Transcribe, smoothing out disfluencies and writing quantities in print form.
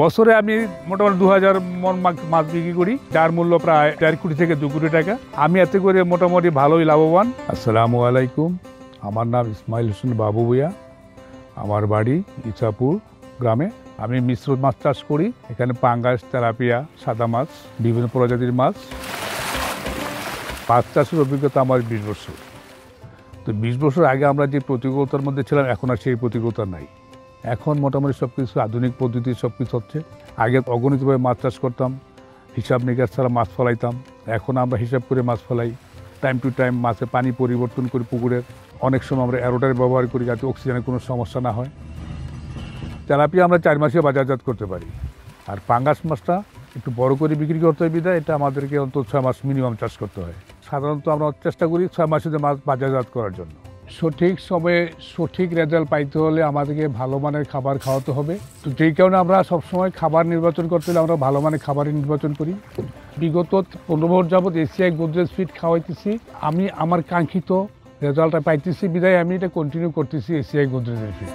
বছরে আমি মোটামুটি 2000 মন মাছ বিক্রি করি, যার মূল্য প্রায় 1.5 কোটি থেকে 2 কোটি টাকা। আমি এতে করে মোটামুটি ভালোই লাভবান। আসসালামু আলাইকুম, আমার নাম ইসমাইল হোসেন বাবু ভূঁইয়া। আমার বাড়ি ইছাপুর গ্রামে। আমি মিশ্র মাছ চাষ করি। এখানে পাঙ্গাস, তেলাপিয়া, সাদা মাছ, বিভিন্ন প্রজাতির মাছ। মাছ চাষের অভিজ্ঞতা আমার 20 বছর। তো 20 বছর আগে আমরা যে প্রতিকূলতার মধ্যে ছিলাম, এখন আর সেই প্রতিকূলতা নাই। এখন মোটামুটি সব কিছু আধুনিক পদ্ধতি সব কিছু হচ্ছে। আগে অগণিতভাবে মাছ চাষ করতাম, হিসাব নিকাশ ছাড়া মাছ ফলাইতাম। এখন আমরা হিসাব করে মাছ ফলাই। টাইম টু টাইম মাছের পানি পরিবর্তন করি পুকুরের। অনেক সময় আমরা অ্যারোটার ব্যবহার করি যাতে অক্সিজেনের কোনো সমস্যা না হয়। তেলাপিয়া আমরা 4 মাসে বাজারজাত করতে পারি। আর পাঙ্গাস মাছটা একটু বড় করে বিক্রি করতে হয় বিধায় এটা আমাদেরকে অন্তত 6 মাস মিনিমাম চাষ করতে হয়। সাধারণত আমরা চেষ্টা করি 6 মাসে মাছ বাজারজাত করার জন্য। সঠিক সময়ে সঠিক রেজাল্ট পাইতে হলে আমাদেরকে ভালো মানের খাবার খাওয়াতে হবে। তো যেই কারণে আমরা সবসময় খাবার নির্বাচন করতে হলে আমরা ভালো মানের খাবারই নির্বাচন করি। বিগত 15 বছর যাবৎ এসিআই গোদরেজ ফিড খাওয়াইতেছি। আমি আমার কাঙ্ক্ষিত রেজাল্টটা পাইতেছি বিধায় আমি এটা কন্টিনিউ করতেছি এসিআই গোদরেজের ফিড।